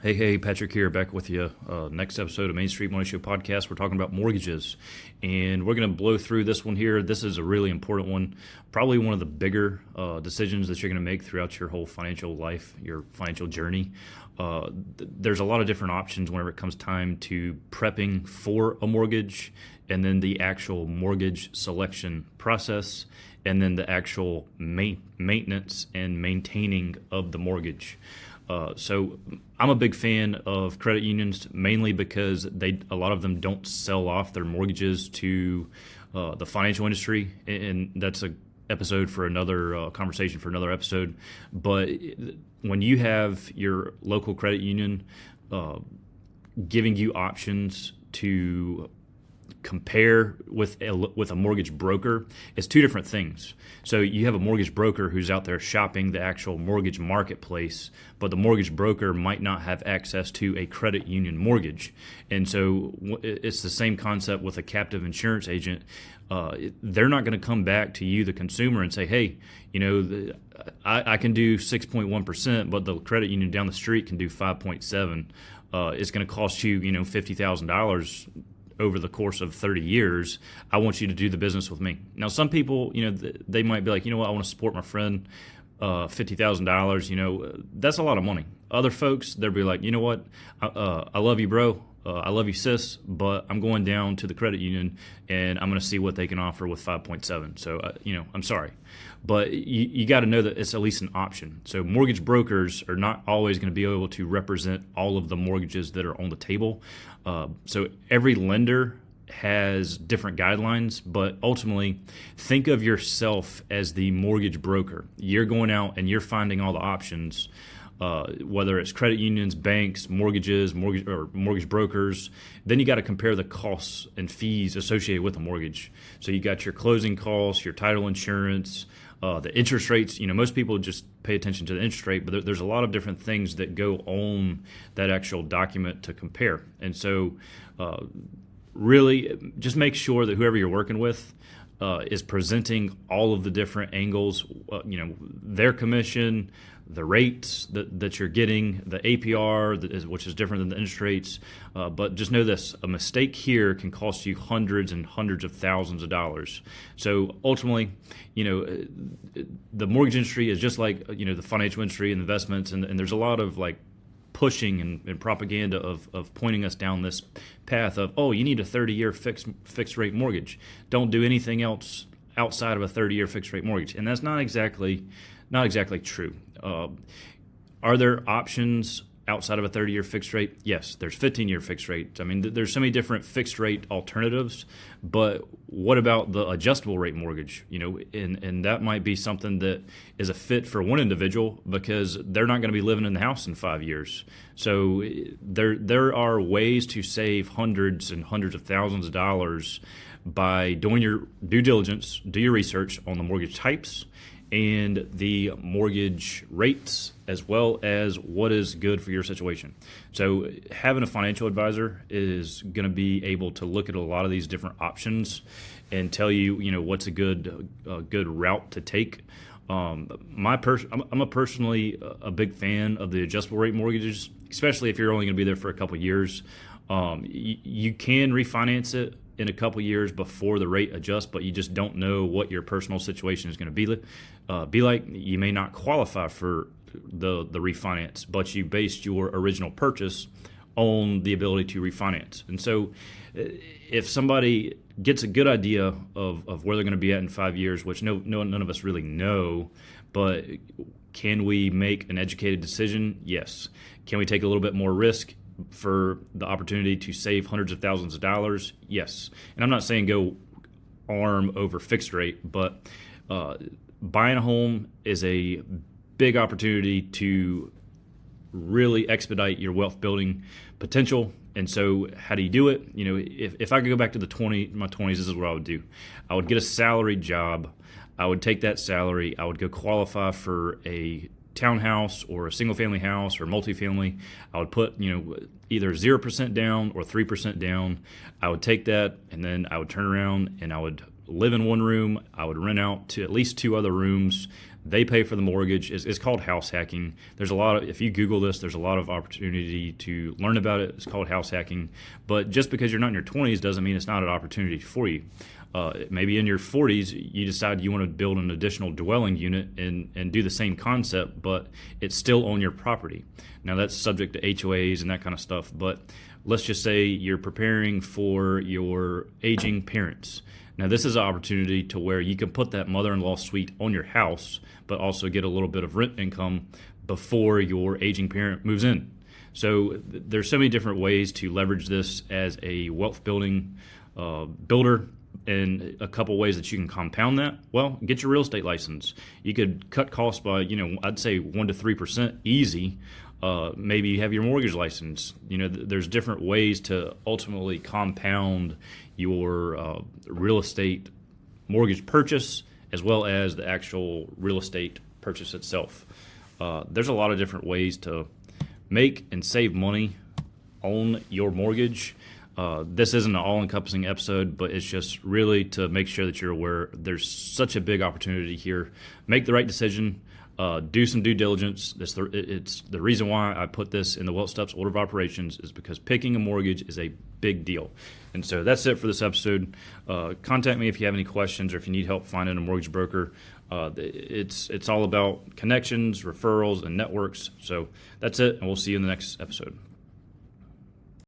Hey, Patrick here, back with you. Next episode of Main Street Money Show podcast. We're talking about mortgages, and we're going to blow through this one here. This is a really important one, probably one of the bigger decisions that you're going to make throughout your whole financial life, your financial journey. There's a lot of different options whenever it comes time to prepping for a mortgage, and then the actual mortgage selection process, and then the actual maintenance and maintaining of the mortgage. So I'm a big fan of credit unions, mainly because a lot of them don't sell off their mortgages to the financial industry, and that's a episode for another conversation for another episode. But when you have your local credit union giving you options to compare with a mortgage broker, it's two different things. So you have a mortgage broker who's out there shopping the actual mortgage marketplace, but the mortgage broker might not have access to a credit union mortgage. And so it's the same concept with a captive insurance agent. They're not going to come back to you, the consumer, and say, hey, I can do 6.1%, but the credit union down the street can do 5.7. It's going to cost you, $50,000 over the course of 30 years. I want you to do the business with me. Now, some people, they might be like, I want to support my friend, $50,000, that's a lot of money. Other folks, they'll be like, what, I love you, bro. I love you, sis, but I'm going down to the credit union and I'm going to see what they can offer with 5.7. So, I'm sorry. But you got to know that it's at least an option. So mortgage brokers are not always going to be able to represent all of the mortgages that are on the table. So every lender has different guidelines, but ultimately think of yourself as the mortgage broker. You're going out and you're finding all the options, whether it's credit unions, banks, mortgage brokers. Then you got to compare the costs and fees associated with a mortgage. So you got your closing costs, your title insurance, the interest rates. Most people just pay attention to the interest rate, but there's a lot of different things that go on that actual document to compare. And so really just make sure that whoever you're working with is presenting all of the different angles, their commission, the rates that you're getting, the APR, which is different than the interest rates. But just know this, a mistake here can cost you hundreds and hundreds of thousands of dollars. So ultimately, the mortgage industry is just like, the financial industry and investments, and there's a lot of pushing and propaganda of pointing us down this path of, you need a 30-year fixed rate mortgage. Don't do anything else outside of a 30-year fixed rate mortgage. And that's not exactly true. Are there options outside of a 30-year fixed rate? Yes, there's 15-year fixed rate. I mean, there's so many different fixed rate alternatives, but what about the adjustable rate mortgage? And that might be something that is a fit for one individual because they're not going to be living in the house in 5 years. So there are ways to save hundreds and hundreds of thousands of dollars by doing your due diligence, do your research on the mortgage types and the mortgage rates, as well as what is good for your situation. So having a financial advisor is going to be able to look at a lot of these different options and tell you, what's a good route to take. I'm personally a big fan of the adjustable rate mortgages, especially if you're only going to be there for a couple of years. You can refinance it in a couple years before the rate adjusts, but you just don't know what your personal situation is going to be like. You may not qualify for the refinance, but you based your original purchase on the ability to refinance. And so if somebody gets a good idea of where they're going to be at in 5 years, which none of us really know, but can we make an educated decision? Yes. Can we take a little bit more risk for the opportunity to save hundreds of thousands of dollars? Yes. And I'm not saying go arm over fixed rate, but buying a home is a big opportunity to really expedite your wealth building potential. And so how do you do it? If I could go back to my 20s, this is what I would do. I would get a salaried job. I would take that salary. I would go qualify for a townhouse or a single family house or multifamily. I would put, either 0% down or 3% down. I would take that and then I would turn around and I would live in one room. I would rent out to at least two other rooms They pay for the mortgage. It's called house hacking. There's a lot of, if you Google this, there's a lot of opportunity to learn about it. It's called house hacking. But just because you're not in your 20s doesn't mean it's not an opportunity for you. Maybe in your 40s, you decide you want to build an additional dwelling unit and do the same concept, but it's still on your property. Now, that's subject to HOAs and that kind of stuff, but let's just say you're preparing for your aging parents. Now, this is an opportunity to where you can put that mother-in-law suite on your house, but also get a little bit of rent income before your aging parent moves in. So there's so many different ways to leverage this as a wealth building builder, and a couple ways that you can compound that. Well, get your real estate license. You could cut costs by, I'd say 1 to 3% easy. Maybe you have your mortgage license. There's different ways to ultimately compound your real estate mortgage purchase as well as the actual real estate purchase itself. There's a lot of different ways to make and save money on your mortgage. This isn't an all-encompassing episode, but it's just really to make sure that you're aware there's such a big opportunity here. Make the right decision. Do some due diligence. It's the reason why I put this in the Wealth Steps order of operations is because picking a mortgage is a big deal. And so that's it for this episode. Contact me if you have any questions or if you need help finding a mortgage broker. It's all about connections, referrals, and networks. So that's it, and we'll see you in the next episode.